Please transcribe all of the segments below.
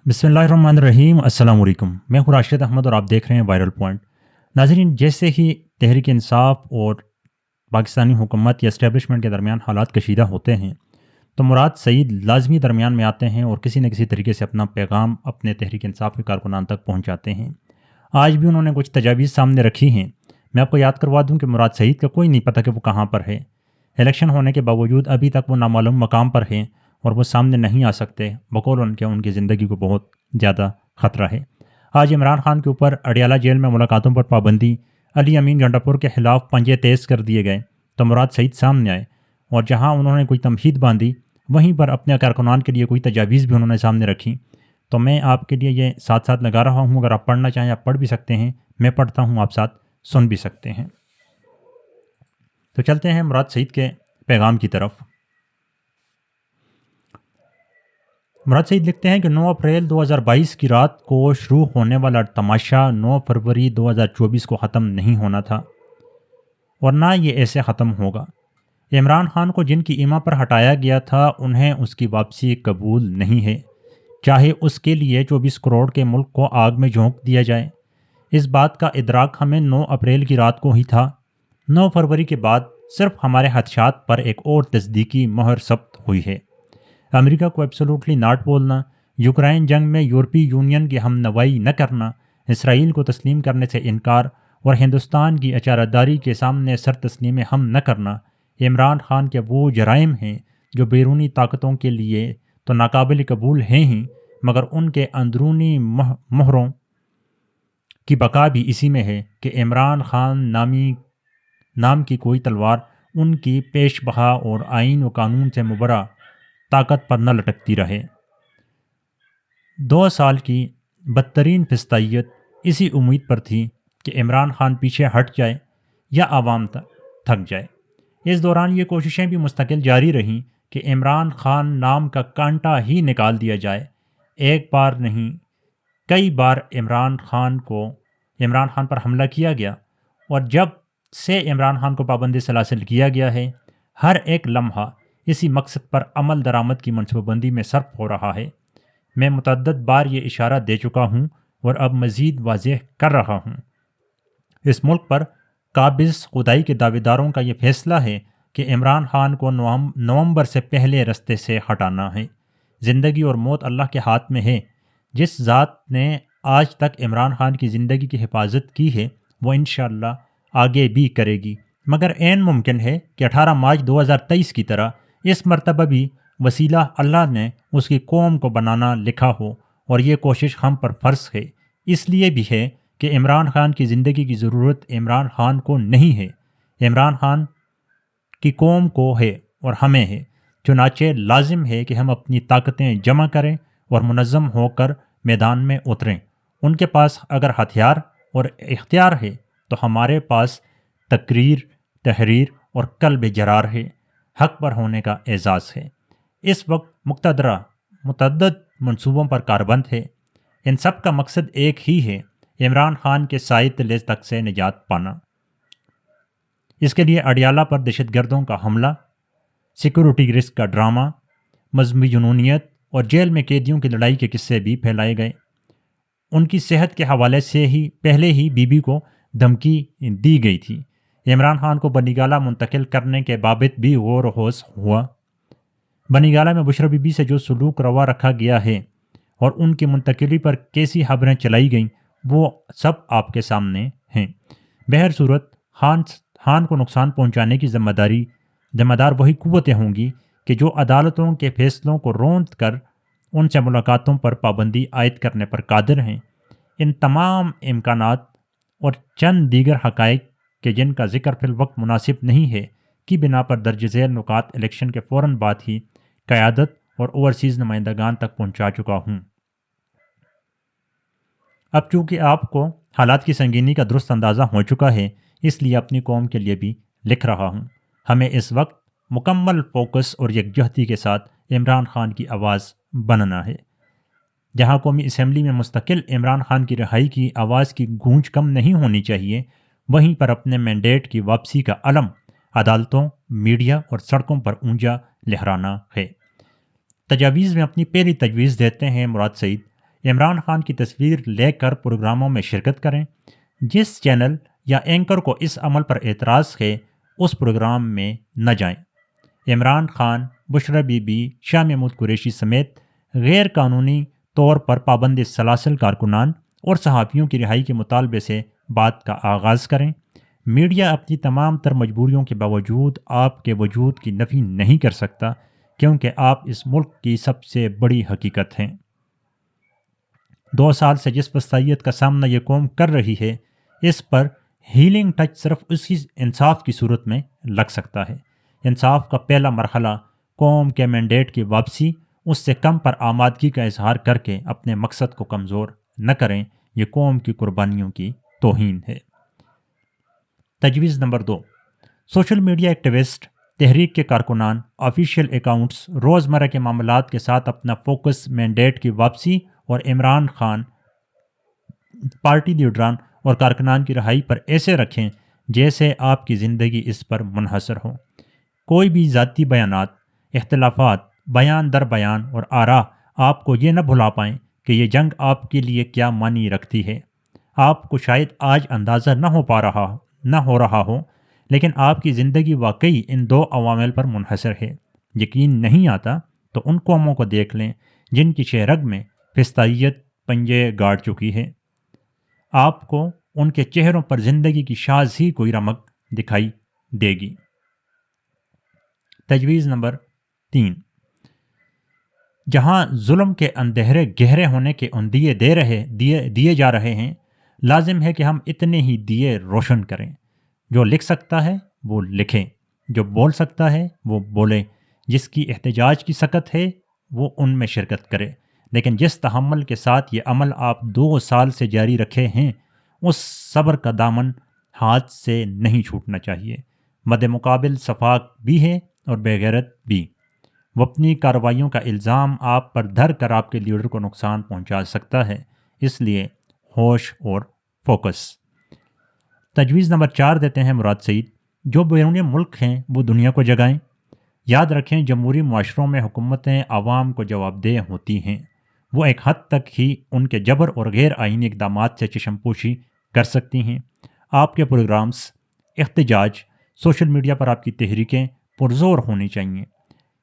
بسم اللہ الرحمن الرحیم، السلام علیکم۔ میں ہوں راشد احمد اور آپ دیکھ رہے ہیں وائرل پوائنٹ۔ ناظرین، جیسے ہی تحریک انصاف اور پاکستانی حکومت یا اسٹیبلشمنٹ کے درمیان حالات کشیدہ ہوتے ہیں تو مراد سعید لازمی درمیان میں آتے ہیں اور کسی نہ کسی طریقے سے اپنا پیغام اپنے تحریک انصاف کے کارکنان تک پہنچاتے ہیں۔ آج بھی انہوں نے کچھ تجاویز سامنے رکھی ہیں۔ میں آپ کو یاد کروا دوں کہ مراد سعید کا کوئی نہیں پتہ کہ وہ کہاں پر ہے۔ الیکشن ہونے کے باوجود ابھی تک وہ نامعلوم مقام پر ہیں اور وہ سامنے نہیں آ سکتے، بقول ان کی زندگی کو بہت زیادہ خطرہ ہے۔ آج عمران خان کے اوپر اڈیالہ جیل میں ملاقاتوں پر پابندی، علی امین گنڈاپور کے خلاف پنجے تیز کر دیے گئے تو مراد سعید سامنے آئے، اور جہاں انہوں نے کوئی تمہید باندھی وہیں پر اپنے کارکنان کے لیے کوئی تجاویز بھی انہوں نے سامنے رکھی۔ تو میں آپ کے لیے یہ ساتھ ساتھ لگا رہا ہوں، اگر آپ پڑھنا چاہیں آپ پڑھ بھی سکتے ہیں، میں پڑھتا ہوں، آپ ساتھ سن بھی سکتے ہیں۔ تو چلتے ہیں مراد سعید کے پیغام کی طرف۔ مراد سعید لکھتے ہیں کہ 9 اپریل 2022 کی رات کو شروع ہونے والا تماشا 9 فروری 2024 کو ختم نہیں ہونا تھا، اور نہ یہ ایسے ختم ہوگا۔ عمران خان کو جن کی ایما پر ہٹایا گیا تھا انہیں اس کی واپسی قبول نہیں ہے، چاہے اس کے لیے 24 کروڑ کے ملک کو آگ میں جھونک دیا جائے۔ اس بات کا ادراک ہمیں 9 اپریل کی رات کو ہی تھا۔ 9 فروری کے بعد صرف ہمارے خدشات پر ایک اور تصدیقی مہر ثبت ہوئی ہے۔ امریکہ کو ایبسولوٹلی ناٹ بولنا، یوکرائن جنگ میں یورپی یونین کی ہم نوائی نہ کرنا، اسرائیل کو تسلیم کرنے سے انکار اور ہندوستان کی اچاراداری کے سامنے سر تسلیم ہم نہ کرنا عمران خان کے وہ جرائم ہیں جو بیرونی طاقتوں کے لیے تو ناقابل قبول ہیں ہی، مگر ان کے اندرونی مہروں کی بقا بھی اسی میں ہے کہ عمران خان نام کی کوئی تلوار ان کی پیش بہا اور آئین و قانون سے مبرہ طاقت پر نہ لٹکتی رہے۔ 2 سال کی بدترین فسطائیت اسی امید پر تھی کہ عمران خان پیچھے ہٹ جائے یا عوام تھک جائے۔ اس دوران یہ کوششیں بھی مستقل جاری رہیں کہ عمران خان نام کا کانٹا ہی نکال دیا جائے۔ ایک بار نہیں، کئی بار عمران خان پر حملہ کیا گیا، اور جب سے عمران خان کو پابند سلاسل کیا گیا ہے، ہر ایک لمحہ اسی مقصد پر عمل درآمد کی منصوبہ بندی میں صرف ہو رہا ہے۔ میں متعدد بار یہ اشارہ دے چکا ہوں اور اب مزید واضح کر رہا ہوں۔ اس ملک پر قابض خدائی کے دعوے داروں کا یہ فیصلہ ہے کہ عمران خان کو نومبر سے پہلے رستے سے ہٹانا ہے۔ زندگی اور موت اللہ کے ہاتھ میں ہے۔ جس ذات نے آج تک عمران خان کی زندگی کی حفاظت کی ہے وہ انشاءاللہ آگے بھی کرے گی، مگر عین ممکن ہے کہ 18 مارچ 2023 کی طرح اس مرتبہ بھی وسیلہ اللہ نے اس کی قوم کو بنانا لکھا ہو، اور یہ کوشش ہم پر فرض ہے۔ اس لیے بھی ہے کہ عمران خان کی زندگی کی ضرورت عمران خان کو نہیں ہے، عمران خان کی قوم کو ہے اور ہمیں ہے۔ چنانچہ لازم ہے کہ ہم اپنی طاقتیں جمع کریں اور منظم ہو کر میدان میں اتریں۔ ان کے پاس اگر ہتھیار اور اختیار ہے تو ہمارے پاس تحریر اور قلب جرار ہے، حق پر ہونے کا اعزاز ہے۔ اس وقت متعدد منصوبوں پر کاربند ہے۔ ان سب کا مقصد ایک ہی ہے، عمران خان کے سائے تلے تک سے نجات پانا۔ اس کے لیے اڈیالہ پر دہشت گردوں کا حملہ، سیکورٹی رسک کا ڈرامہ، مذہبی جنونیت اور جیل میں قیدیوں کی لڑائی کے قصے بھی پھیلائے گئے۔ ان کی صحت کے حوالے سے ہی پہلے ہی بی بی کو دھمکی دی گئی تھی۔ عمران خان کو بنی گالہ منتقل کرنے کے بابت بھی غور و خوض ہوا۔ بنی گالہ میں بشرا بی بی سے جو سلوک روا رکھا گیا ہے اور ان کی منتقلی پر کیسی خبریں چلائی گئیں وہ سب آپ کے سامنے ہیں۔ بہر صورت خان کو نقصان پہنچانے کی ذمہ دار وہی قوتیں ہوں گی کہ جو عدالتوں کے فیصلوں کو روند کر ان سے ملاقاتوں پر پابندی عائد کرنے پر قادر ہیں۔ ان تمام امکانات اور چند دیگر حقائق کہ جن کا ذکر فی الوقت مناسب نہیں ہے کی بنا پر درج ذیل نکات الیکشن کے فوراً بعد ہی قیادت اور اوورسیز نمائندگان تک پہنچا چکا ہوں۔ اب چونکہ آپ کو حالات کی سنگینی کا درست اندازہ ہو چکا ہے، اس لیے اپنی قوم کے لیے بھی لکھ رہا ہوں۔ ہمیں اس وقت مکمل فوکس اور یکجہتی کے ساتھ عمران خان کی آواز بننا ہے۔ جہاں قومی اسمبلی میں مستقل عمران خان کی رہائی کی آواز کی گونج کم نہیں ہونی چاہیے، وہیں پر اپنے مینڈیٹ کی واپسی کا علم عدالتوں، میڈیا اور سڑکوں پر اونچا لہرانا ہے۔ تجاویز میں اپنی پہلی تجویز دیتے ہیں مراد سعید۔ عمران خان کی تصویر لے کر پروگراموں میں شرکت کریں۔ جس چینل یا اینکر کو اس عمل پر اعتراض ہے اس پروگرام میں نہ جائیں۔ عمران خان، بشرا بی بی، شاہ محمود قریشی سمیت غیر قانونی طور پر پابند سلاسل کارکنان اور صحافیوں کی رہائی کے مطالبے سے بات کا آغاز کریں۔ میڈیا اپنی تمام تر مجبوریوں کے باوجود آپ کے وجود کی نفی نہیں کر سکتا، کیونکہ آپ اس ملک کی سب سے بڑی حقیقت ہیں۔ 2 سال سے جس وسطیت کا سامنا یہ قوم کر رہی ہے، اس پر ہیلنگ ٹچ صرف اسی انصاف کی صورت میں لگ سکتا ہے۔ انصاف کا پہلا مرحلہ قوم کے مینڈیٹ کی واپسی، اس سے کم پر آمادگی کا اظہار کر کے اپنے مقصد کو کمزور نہ کریں، یہ قوم کی قربانیوں کی توہین ہے۔ تجویز نمبر 2، سوشل میڈیا ایکٹیوسٹ، تحریک کے کارکنان، آفیشیل اکاؤنٹس روزمرہ کے معاملات کے ساتھ اپنا فوکس مینڈیٹ کی واپسی اور عمران خان، پارٹی لیڈران اور کارکنان کی رہائی پر ایسے رکھیں جیسے آپ کی زندگی اس پر منحصر ہو۔ کوئی بھی ذاتی بیانات، اختلافات، بیان در بیان اور آراء آپ کو یہ نہ بھلا پائیں کہ یہ جنگ آپ کے لیے کیا معنی رکھتی ہے۔ آپ کو شاید آج اندازہ نہ ہو رہا ہو، لیکن آپ کی زندگی واقعی ان 2 عوامل پر منحصر ہے۔ یقین نہیں آتا تو ان قوموں کو دیکھ لیں جن کی شہرگ میں فسطائیت پنجے گاڑ چکی ہے۔ آپ کو ان کے چہروں پر زندگی کی شاذ ہی کوئی رمق دکھائی دے گی۔ تجویز نمبر 3، جہاں ظلم کے اندھیرے گہرے ہونے کے اندیے دیے جا رہے ہیں، لازم ہے کہ ہم اتنے ہی دیے روشن کریں۔ جو لکھ سکتا ہے وہ لکھے، جو بول سکتا ہے وہ بولے، جس کی احتجاج کی سکت ہے وہ ان میں شرکت کرے۔ لیکن جس تحمل کے ساتھ یہ عمل آپ 2 سال سے جاری رکھے ہیں، اس صبر کا دامن ہاتھ سے نہیں چھوٹنا چاہیے۔ مد مقابل صفاق بھی ہے اور بے غیرت بھی۔ وہ اپنی کارروائیوں کا الزام آپ پر دھر کر آپ کے لیڈر کو نقصان پہنچا سکتا ہے، اس لیے ہوش اور فوکس۔ تجویز نمبر 4 دیتے ہیں مراد سعید، جو بیرون ملک ہیں وہ دنیا کو جگائیں۔ یاد رکھیں جمہوری معاشروں میں حکومتیں عوام کو جواب دہ ہوتی ہیں، وہ ایک حد تک ہی ان کے جبر اور غیر آئینی اقدامات سے چشم پوشی کر سکتی ہیں۔ آپ کے پروگرامز، احتجاج، سوشل میڈیا پر آپ کی تحریکیں پرزور ہونی چاہیے۔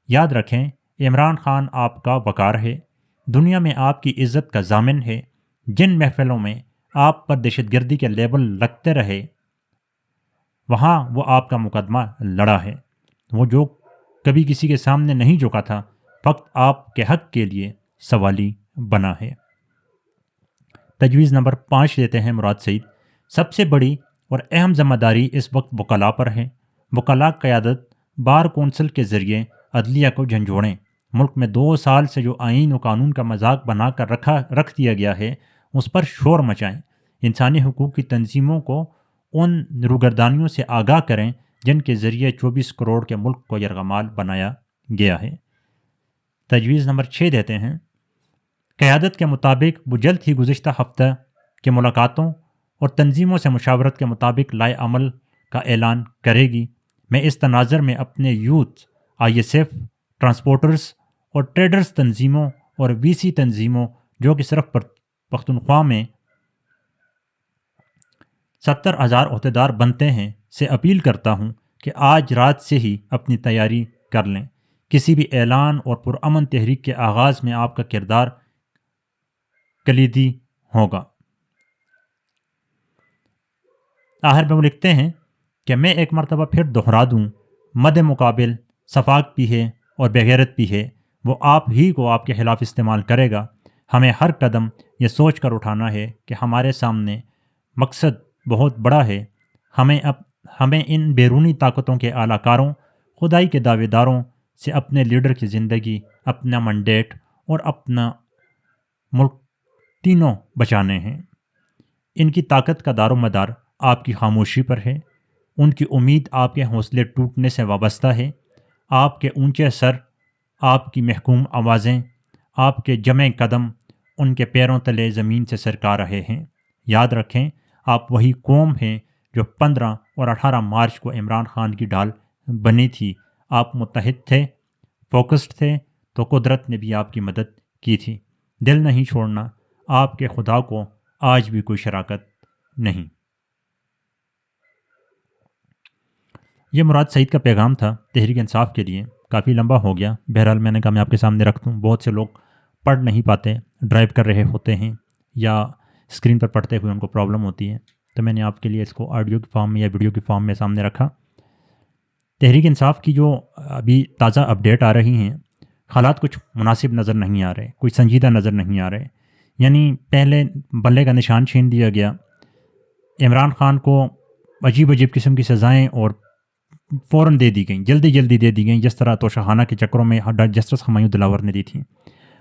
یاد رکھیں عمران خان آپ کا وقار ہے، دنیا میں آپ کی عزت کا ضامن ہے۔ جن محفلوں میں آپ پر دہشت گردی کے لیبل لگتے رہے، وہاں وہ آپ کا مقدمہ لڑا ہے۔ وہ جو کبھی کسی کے سامنے نہیں جھکا تھا، فقط آپ کے حق کے لیے سوالی بنا ہے۔ تجویز نمبر 5 دیتے ہیں مراد سعید، سب سے بڑی اور اہم ذمہ داری اس وقت وکلاء پر ہے۔ وکلاء قیادت بار کونسل کے ذریعے عدلیہ کو جھنجھوڑیں۔ ملک میں 2 سال سے جو آئین و قانون کا مذاق بنا کر رکھ دیا گیا ہے، اس پر شور مچائیں۔ انسانی حقوق کی تنظیموں کو ان روگردانیوں سے آگاہ کریں جن کے ذریعے 24 کروڑ کے ملک کو یرغمال بنایا گیا ہے۔ تجویز نمبر 6 دیتے ہیں، قیادت کے مطابق وہ جلد ہی گزشتہ ہفتہ کے ملاقاتوں اور تنظیموں سے مشاورت کے مطابق لائے عمل کا اعلان کرے گی۔ میں اس تناظر میں اپنے یوتھ، ISF، ٹرانسپورٹرز اور ٹریڈرز تنظیموں اور VC تنظیموں جو کہ صرف پختونخوا میں 70,000 عہدیدار بنتے ہیں سے اپیل کرتا ہوں کہ آج رات سے ہی اپنی تیاری کر لیں۔ کسی بھی اعلان اور پرامن تحریک کے آغاز میں آپ کا کردار کلیدی ہوگا۔ آخر میں وہ لکھتے ہیں کہ میں ایک مرتبہ پھر دہرا دوں، مد مقابل صفاق بھی ہے اور بغیرت بھی ہے، وہ آپ ہی کو آپ کے خلاف استعمال کرے گا۔ ہمیں ہر قدم یہ سوچ کر اٹھانا ہے کہ ہمارے سامنے مقصد بہت بڑا ہے۔ ہمیں ان بیرونی طاقتوں کے اعلی کاروں، خدائی کے دعوے داروں سے اپنے لیڈر کی زندگی، اپنا منڈیٹ اور اپنا ملک تینوں بچانے ہیں۔ ان کی طاقت کا دار و مدار آپ کی خاموشی پر ہے، ان کی امید آپ کے حوصلے ٹوٹنے سے وابستہ ہے۔ آپ کے اونچے سر، آپ کی محکوم آوازیں، آپ کے جمع قدم ان کے پیروں تلے زمین سے سرکا رہے ہیں۔ یاد رکھیں آپ وہی قوم ہیں جو 15 اور 18 مارچ کو عمران خان کی ڈال بنی تھی۔ آپ متحد تھے، فوکسڈ تھے، تو قدرت نے بھی آپ کی مدد کی تھی۔ دل نہیں چھوڑنا، آپ کے خدا کو آج بھی کوئی شراکت نہیں۔ یہ مراد سعید کا پیغام تھا تحریک انصاف کے لیے، کافی لمبا ہو گیا، بہرحال میں نے کہا میں آپ کے سامنے رکھ دوں۔ بہت سے لوگ پڑھ نہیں پاتے، ڈرائیو کر رہے ہوتے ہیں یا اسکرین پر پڑھتے ہوئے ان کو پرابلم ہوتی ہے، تو میں نے آپ کے لیے اس کو آڈیو کی فارم میں یا ویڈیو کی فارم میں سامنے رکھا۔ تحریک انصاف کی جو ابھی تازہ اپڈیٹ آ رہی ہیں، حالات کچھ مناسب نظر نہیں آ رہے، کوئی سنجیدہ نظر نہیں آ رہے۔ یعنی پہلے بلے کا نشان چھین دیا گیا، عمران خان کو عجیب عجیب قسم کی سزائیں اور فوراً دے دی گئیں، جلدی دے دی گئیں، جس طرح توشہانہ کے چکروں میں جسٹس ہمایوں دلاور نے دی تھیں۔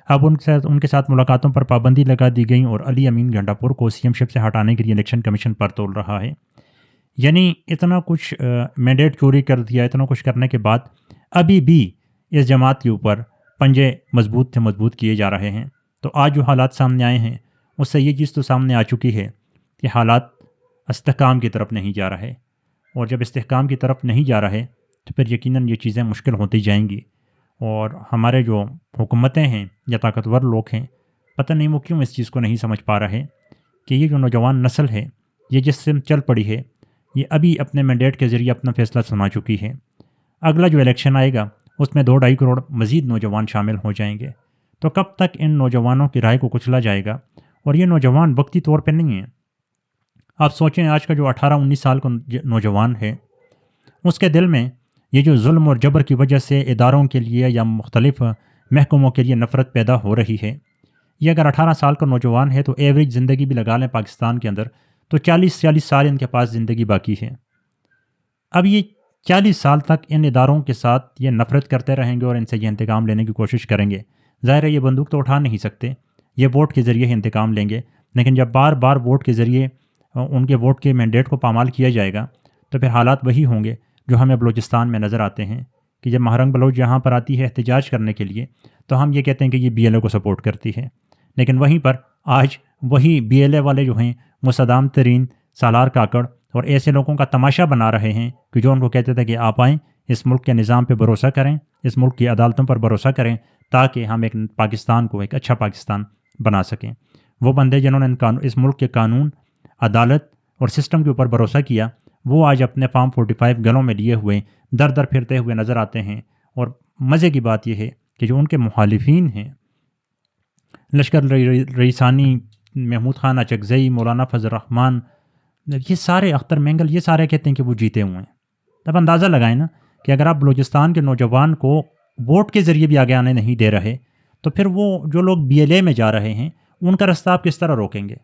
اب ان کے ساتھ ملاقاتوں پر پابندی لگا دی گئی اور علی امین گھنٹا پور کو سی ایم شپ سے ہٹانے کے لیے الیکشن کمیشن پر تول رہا ہے۔ یعنی اتنا کچھ مینڈیٹ چوری کر دیا، اتنا کچھ کرنے کے بعد ابھی بھی اس جماعت کے اوپر پنجے مضبوط کیے جا رہے ہیں۔ تو آج جو حالات سامنے آئے ہیں اس سے یہ چیز تو سامنے آ چکی ہے کہ حالات استحکام کی طرف نہیں جا رہے، اور جب استحکام کی طرف نہیں جا رہے تو پھر یقیناً یہ چیزیں مشکل ہوتی جائیں گی، اور ہمارے جو حکومتیں ہیں یا طاقتور لوگ ہیں، پتہ نہیں وہ کیوں اس چیز کو نہیں سمجھ پا رہے کہ یہ جو نوجوان نسل ہے یہ جس سے چل پڑی ہے، یہ ابھی اپنے مینڈیٹ کے ذریعے اپنا فیصلہ سنا چکی ہے۔ اگلا جو الیکشن آئے گا اس میں 2-2.5 کروڑ مزید نوجوان شامل ہو جائیں گے، تو کب تک ان نوجوانوں کی رائے کو کچلا جائے گا؟ اور یہ نوجوان وقتی طور پہ نہیں ہیں۔ آپ سوچیں آج کا جو 18-19 سال کا نوجوان ہے، اس کے دل میں یہ جو ظلم اور جبر کی وجہ سے اداروں کے لیے یا مختلف محکموں کے لیے نفرت پیدا ہو رہی ہے، یہ اگر 18 سال کا نوجوان ہے تو ایوریج زندگی بھی لگا لیں پاکستان کے اندر تو 40 سال ان کے پاس زندگی باقی ہے۔ اب یہ 40 سال تک ان اداروں کے ساتھ یہ نفرت کرتے رہیں گے اور ان سے یہ انتقام لینے کی کوشش کریں گے۔ ظاہر ہے یہ بندوق تو اٹھا نہیں سکتے، یہ ووٹ کے ذریعے ہی انتقام لیں گے، لیکن جب بار بار ووٹ کے ذریعے ان کے ووٹ کے مینڈیٹ کو پامال کیا جائے گا تو پھر حالات وہی ہوں گے جو ہمیں بلوچستان میں نظر آتے ہیں کہ جب مہرنگ بلوچ یہاں پر آتی ہے احتجاج کرنے کے لیے تو ہم یہ کہتے ہیں کہ یہ BLA کو سپورٹ کرتی ہے، لیکن وہیں پر آج وہی BLA والے جو ہیں وہ صدام ترین، سالار کاکڑ اور ایسے لوگوں کا تماشا بنا رہے ہیں کہ جو ان کو کہتے تھے کہ آپ آئیں، اس ملک کے نظام پہ بھروسہ کریں، اس ملک کی عدالتوں پر بھروسہ کریں تاکہ ہم ایک پاکستان کو ایک اچھا پاکستان بنا سکیں۔ وہ بندے جنہوں نے اس ملک کے قانون، عدالت اور سسٹم کے اوپر بھروسہ کیا، وہ آج اپنے فارم 45 گلوں میں لیے ہوئے در در پھرتے ہوئے نظر آتے ہیں۔ اور مزے کی بات یہ ہے کہ جو ان کے مخالفین ہیں، لشکر رئیسانی، محمود خان اچکزئی، مولانا فضل الرحمان، یہ سارے، اختر مینگل، یہ سارے کہتے ہیں کہ وہ جیتے ہوئے ہیں۔ تب اندازہ لگائیں نا کہ اگر آپ بلوچستان کے نوجوان کو ووٹ کے ذریعے بھی آگے آنے نہیں دے رہے تو پھر وہ جو لوگ BLA میں جا رہے ہیں ان کا رستہ آپ کس طرح روکیں گے؟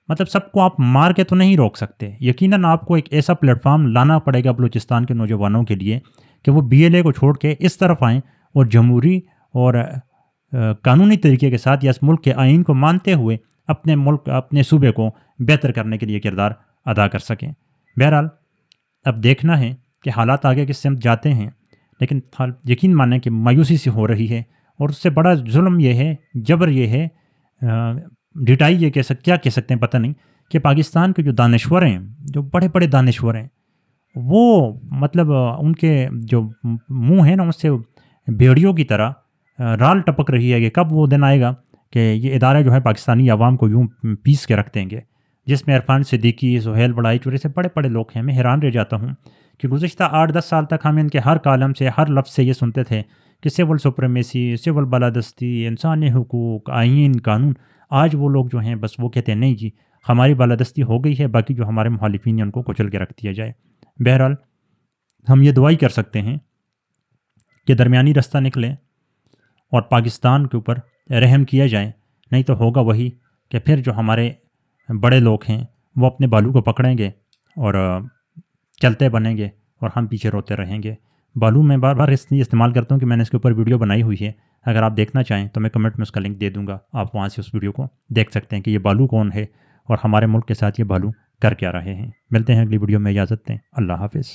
مطلب سب کو آپ مار کے تو نہیں روک سکتے، یقیناً آپ کو ایک ایسا پلیٹ فارم لانا پڑے گا بلوچستان کے نوجوانوں کے لیے کہ وہ BLA کو چھوڑ کے اس طرف آئیں اور جمہوری اور قانونی طریقے کے ساتھ یا اس ملک کے آئین کو مانتے ہوئے اپنے ملک، اپنے صوبے کو بہتر کرنے کے لیے کردار ادا کر سکیں۔ بہرحال اب دیکھنا ہے کہ حالات آگے کس سمت جاتے ہیں، لیکن یقین مانیں کہ مایوسی سے ہو رہی ہے، اور اس سے بڑا ظلم یہ ہے، جبر یہ ہے، ڈٹائی یہ کیا کہہ سکتے ہیں پتہ نہیں، کہ پاکستان کے جو دانشور ہیں، جو بڑے بڑے دانشور ہیں، وہ مطلب ان کے جو منہ ہے نا اس سے بھیڑیوں کی طرح رال ٹپک رہی ہے کہ کب وہ دن آئے گا کہ یہ ادارے جو ہے پاکستانی عوام کو یوں پیس کے رکھ دیں گے، جس میں عرفان صدیقی، سہیل بڑائی چوری سے بڑے بڑے لوگ ہیں۔ میں حیران رہ جاتا ہوں کہ گزشتہ 8-10 سال تک ہم ان کے ہر کالم سے، ہر لفظ سے یہ سنتے تھے کہ سول سپریمیسی، سول بالادستی، انسانی حقوق، آئین، قانون۔ آج وہ لوگ جو ہیں بس وہ کہتے ہیں نہیں جی ہماری بالادستی ہو گئی ہے، باقی جو ہمارے مخالفین ہیں ان کو کچل کے رکھ دیا جائے۔ بہرحال ہم یہ دعائی کر سکتے ہیں کہ درمیانی رستہ نکلے اور پاکستان کے اوپر رحم کیا جائے، نہیں تو ہوگا وہی کہ پھر جو ہمارے بڑے لوگ ہیں وہ اپنے بالو کو پکڑیں گے اور چلتے بنیں گے اور ہم پیچھے روتے رہیں گے۔ بالو میں بار بار اس لیے استعمال کرتا ہوں کہ میں نے اس کے اوپر ویڈیو بنائی ہوئی ہے، اگر آپ دیکھنا چاہیں تو میں کمنٹ میں اس کا لنک دے دوں گا، آپ وہاں سے اس ویڈیو کو دیکھ سکتے ہیں کہ یہ بالو کون ہے اور ہمارے ملک کے ساتھ یہ بالو کر کیا رہے ہیں۔ ملتے ہیں اگلی ویڈیو میں، اجازت دیں، اللہ حافظ۔